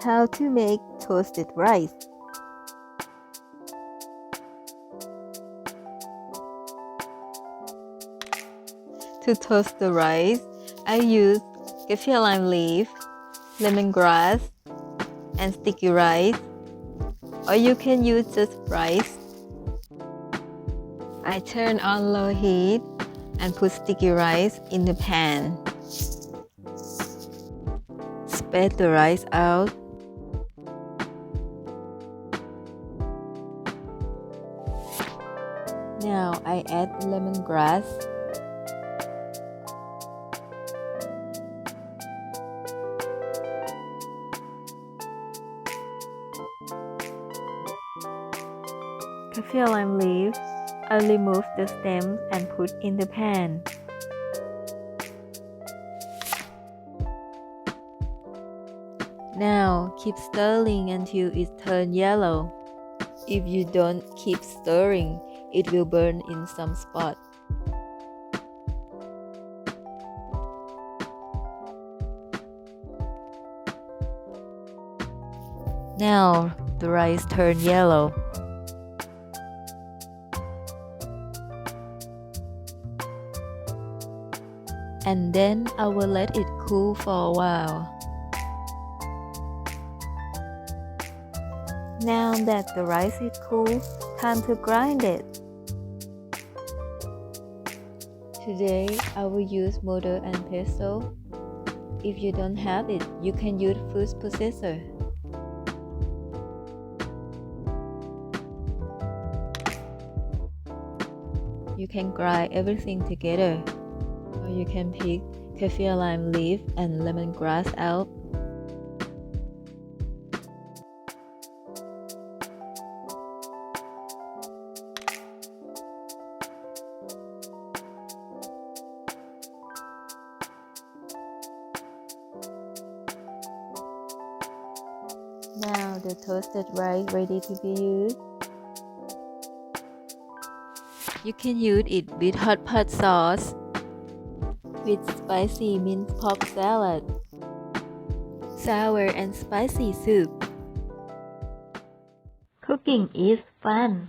How to make toasted rice. To toast the rice, I use kaffir lime leaf, lemongrass, and sticky rice, or you can use just rice. I turn on low heat and put sticky rice in the pan. Spread the rice out. Now I add lemongrass. Kaffir lime leaf. I remove the stems and put in the pan. Now keep stirring until it turns yellow. If you don't keep stirring, it will burn in some spots. Now the rice turned yellow. And then I will let it cool for a while. Now that the rice is cool, time to grind it. Today I will use mortar and pestle. If you don't have it, you can use food processor. You can grind everything together, or you can pick kaffir lime leaf and lemongrass out. Now the toasted rice ready to be used. You can use it with hot pot sauce, with spicy minced pork salad, sour and spicy soup. Cooking is fun.